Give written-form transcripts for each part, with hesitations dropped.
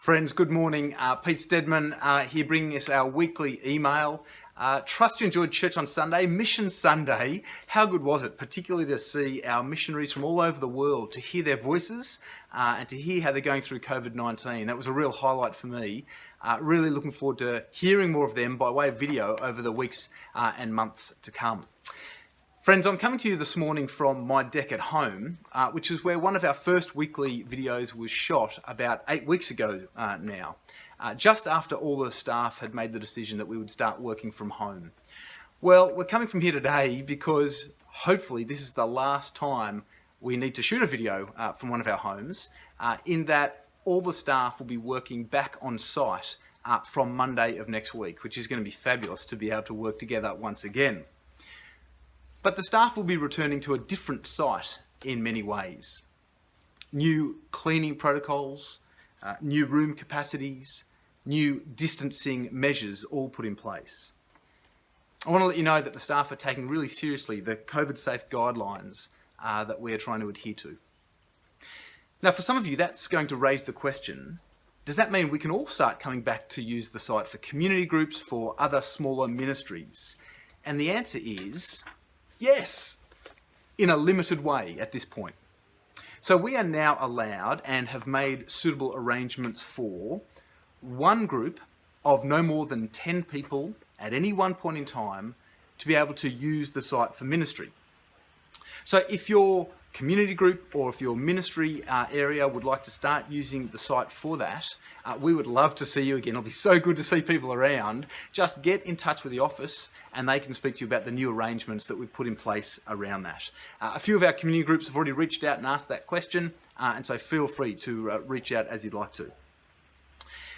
Friends, good morning. Pete Stedman here bringing us our weekly email. Trust you enjoyed Church on Sunday, Mission Sunday. How good was it, particularly to see our missionaries from all over the world, to hear their voices and to hear how they're going through COVID-19. That was a real highlight for me. Really looking forward to hearing more of them by way of video over the weeks and months to come. Friends, I'm coming to you this morning from my deck at home, which is where one of our first weekly videos was shot about 8 weeks ago now, just after all the staff had made the decision that we would start working from home. Well, we're coming from here today because hopefully this is the last time we need to shoot a video from one of our homes, in that all the staff will be working back on site from Monday of next week, which is going to be fabulous to be able to work together once again. But the staff will be returning to a different site in many ways. New cleaning protocols, new room capacities, new distancing measures all put in place. I want to let you know that the staff are taking really seriously the COVID-safe guidelines that we're trying to adhere to. Now, for some of you, that's going to raise the question, does that mean we can all start coming back to use the site for community groups, for other smaller ministries? And the answer is yes, in a limited way at this point. So we are now allowed and have made suitable arrangements for one group of no more than 10 people at any one point in time to be able to use the site for ministry. So if your community group or if your ministry area would like to start using the site for that, we would love to see you again. It'll be so good to see people around. Just get in touch with the office and they can speak to you about the new arrangements that we've put in place around that. A few of our community groups have already reached out and asked that question, and so feel free to reach out as you'd like to.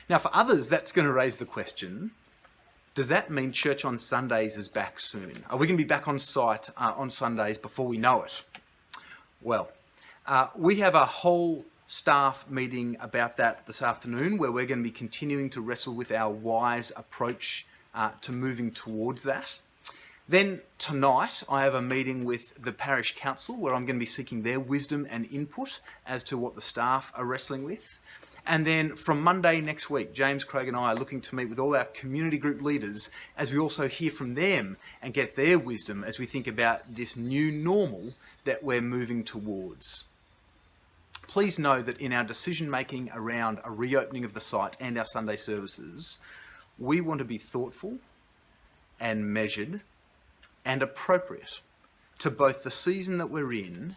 Now, for others, that's going to raise the question, does that mean Church on Sundays is back soon? Are we going to be back on site on Sundays before we know it? Well, we have a whole staff meeting about that this afternoon, where we're going to be continuing to wrestle with our wise approach to moving towards that. Then tonight, I have a meeting with the parish council where I'm going to be seeking their wisdom and input as to what the staff are wrestling with. And then from Monday next week, James, Craig and I are looking to meet with all our community group leaders as we also hear from them and get their wisdom as we think about this new normal that we're moving towards. Please know that in our decision making around a reopening of the site and our Sunday services, we want to be thoughtful and measured and appropriate to both the season that we're in,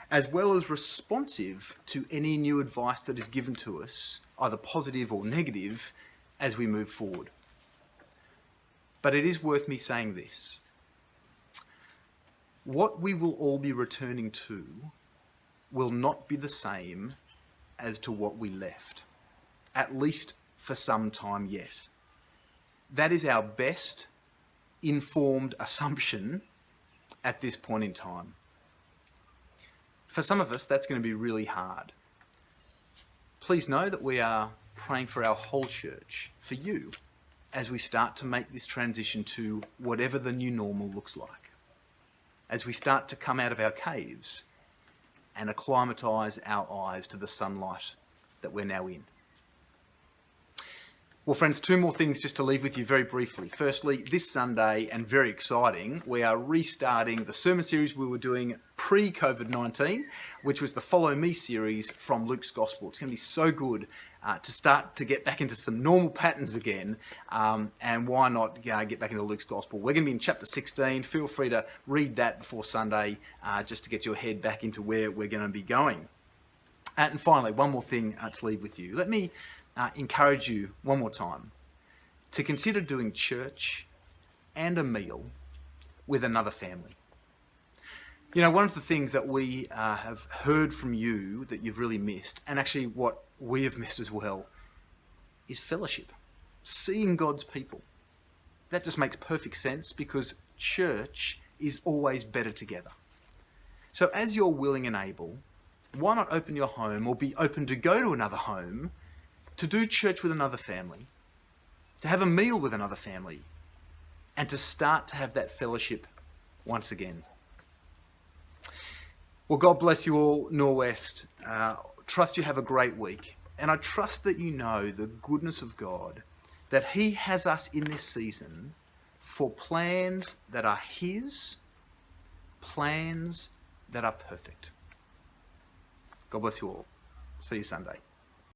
as well as responsive to any new advice that is given to us, either positive or negative, as we move forward. But it is worth me saying this. What we will all be returning to will not be the same as to what we left, at least for some time yet. That is our best informed assumption at this point in time. For some of us, that's going to be really hard. Please know that we are praying for our whole church, for you, as we start to make this transition to whatever the new normal looks like. As we start to come out of our caves and acclimatise our eyes to the sunlight that we're now in. Well, friends, two more things just to leave with you very briefly. Firstly, this Sunday, and very exciting, we are restarting the sermon series we were doing pre-COVID-19, which was the Follow Me series from Luke's Gospel. It's going to be so good to start to get back into some normal patterns again, and why not get back into Luke's Gospel. We're going to be in chapter 16. Feel free to read that before Sunday, just to get your head back into where we're going to be going. And finally, one more thing to leave with you. Let me encourage you one more time to consider doing church and a meal with another family. You know, one of the things that we have heard from you that you've really missed, and actually what we have missed as well, is fellowship, seeing God's people. That just makes perfect sense because church is always better together. So as you're willing and able, why not open your home or be open to go to another home to do church with another family, to have a meal with another family, and to start to have that fellowship once again. Well, God bless you all, Norwest. Trust you have a great week. And I trust that you know the goodness of God, that He has us in this season for plans that are His, plans that are perfect. God bless you all. See you Sunday.